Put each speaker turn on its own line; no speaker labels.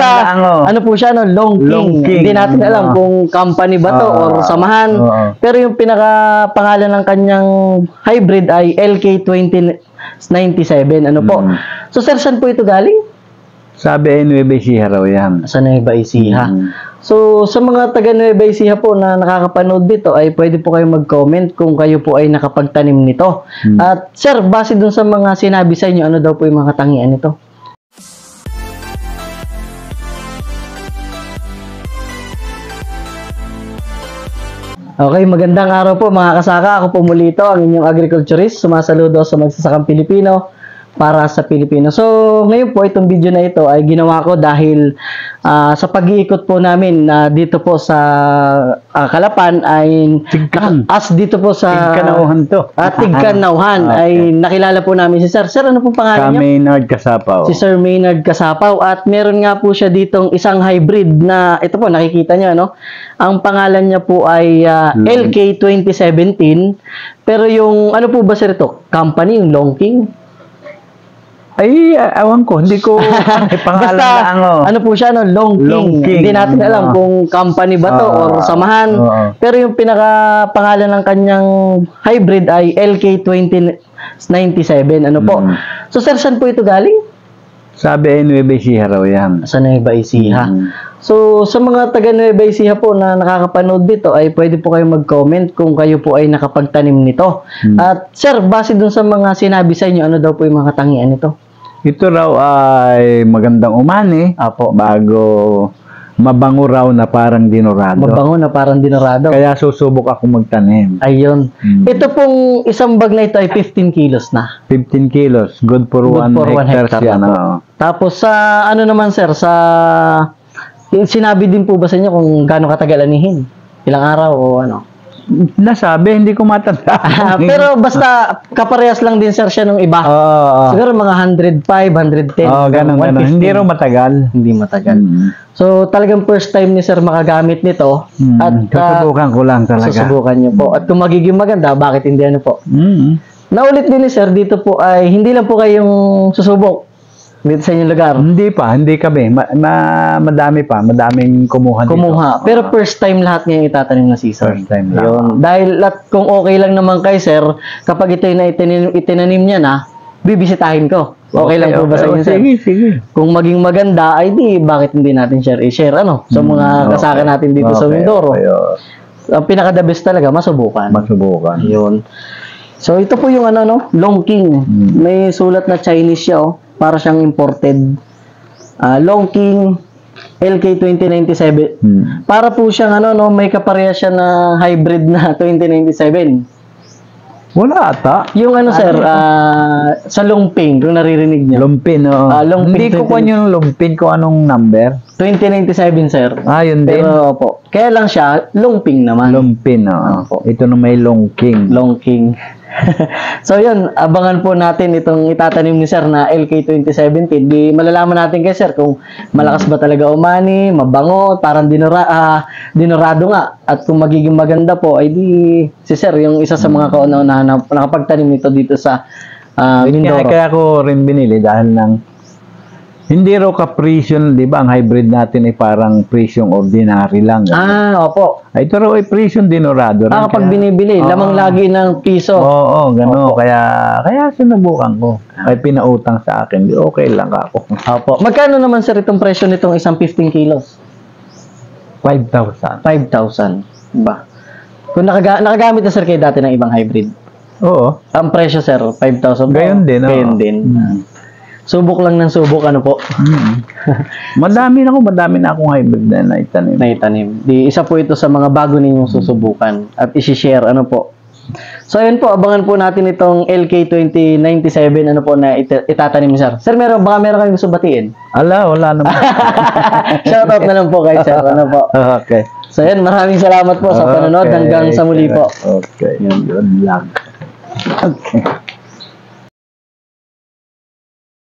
ano po siya, no? Longking. Hindi natin alam kung company ba to or samahan. Pero yung pinaka-pangalan ng kanyang hybrid ay LK2097. Ano po? So, sir, saan po ito galing?
Sabi ay Nueva Ecija raw yan.
Sa Nueva Ecija. So, sa mga taga Nueva Ecija po na nakakapanood dito, ay pwede po kayo mag-comment kung kayo po ay nakapagtanim nito. At, sir, base dun sa mga sinabi sa inyo, ano daw po yung mga katangian nito? Okay, magandang araw po mga kasaka. Ako po muli ito, ang inyong agriculturist. Sumasaludo sa magsasakang Pilipino para sa Pilipino. So, ngayon po, itong video na ito ay ginawa ko dahil sa pag-iikot po namin dito po sa Calapan ay dito po sa
Tigkanauhan to.
Tigkanauhan ay nakilala po namin si Sir. Sir, ano pong pangalan niya?
Maynard Kasapaw.
Si Sir Maynard Kasapaw. At meron nga po siya ditong isang hybrid na, ito po, nakikita niyo, no? Ang pangalan niya po ay LK2017. Pero yung, ano po ba sir ito? Company, yung Longking?
Ay, awan ko, hindi ko pangalan na
ano po siya, no? Longking. Hindi natin alam kung company ba to or samahan. Pero yung pinaka-pangalan ng kanyang hybrid ay LK2097. Ano po? So, sir, saan po ito galing?
Sabi ay Nueva Ecija raw yan.
Sa Nueva Ecija. So, sa mga taga Nueva Ecija po na nakakapanood dito, ay pwede po kayo mag-comment kung kayo po ay nakapagtanim nito. At, sir, base dun sa mga sinabi sa inyo, ano daw po yung mga katangian nito?
Ito raw ay magandang umani.
Apo.
Bago mabango raw na parang dinorado.
Mabango na parang dinorado.
Kaya susubok ako magtanim.
Ayun. Ito pong isang bag na ito ay 15 kilos na.
15 kilos. Good for 1 hectare yan.
Tapos sa ano naman sir, sa sinabi din po ba sa inyo kung gaano katagal anihin? Ilang araw o ano?
Nasabi, hindi ko matanda.
Pero basta kaparehas lang din sir siya nung iba. Siguro mga 105, 110.
Ganun. Hindi raw matagal.
Hindi matagal. So talagang first time ni sir makagamit nito. At
susubukan ko lang talaga.
Susubukan niyo po. At kung magiging maganda, bakit hindi ano po? Naulit din ni sir, dito po ay hindi lang po kayong susubok dito sa inyong lugar.
Hindi kami. Madami pa. Madaming kumuha dito.
Pero first time lahat ngayong itatanim na season.
First time lang.
Yun. Dahil kung okay lang naman kay sir, kapag ito na itinanim niya na, bibisitahin ko. Okay lang po ba sa inyo, sir?
Sige.
Kung maging maganda, ay di, bakit hindi natin i-share, ano? Sa mga kasaka natin dito sa Mindoro. Ang pinaka-the best talaga, masubukan. Yun. So, ito po yung ano, no? Longking. May sulat na Chinese siya, oh. Para siyang imported. Longking LK2097. Para po siyang ano, no, may kapareha siya na hybrid na 2097.
Wala ata.
Yung ano sir, sa Longping, kung naririnig niyo.
Longping, hindi ko pa yung Longping ko anong number. 2097 sir. Yun din. Pero opo. Kaya lang siya, Longping naman. Longping, ito na may Longking.
So yun, abangan po natin itong itatanim ni sir na LK2017. Di malalaman natin kay sir kung malakas ba talaga umani, mabango, parang dinorado nga. At kung magiging maganda po, ay di si sir yung isa sa mga kauna-unahan na nakapagtanim nito dito sa Mindoro. Kaya
ko rin binili dahil nang hindi raw ka-presyon, di ba? Ang hybrid natin ay parang presyong ordinary lang.
Opo.
Ito raw ay presyong dinorado.
Kapag binibili, lamang lagi ng piso.
Gano'n. Kaya sinubukan ko. Ay pinautang sa akin. Okay lang ako.
Opo. Magkano naman sir itong presyo nitong isang 15 kilos?
5,000.
5,000. Ba? Kung nakagamit na sir kayo dati ng ibang hybrid?
Oo.
Ang presyo sir, 5,000.
Gayon din.
Gayon din. Subok lang ng subok, ano po?
Madami na akong hybrid na naitanim.
Di isa po ito sa mga bago ninyong susubukan at isi-share, ano po. So, ayun po, abangan po natin itong LK2097, ano po, na itatanim, sir. Sir, baka meron kayong gusto batiin?
Wala naman.
Shoutout na lang po kay sir, ano po.
Okay.
So, ayun, maraming salamat po sa panonood. Hanggang sa muli po.
Okay. Good luck. Okay.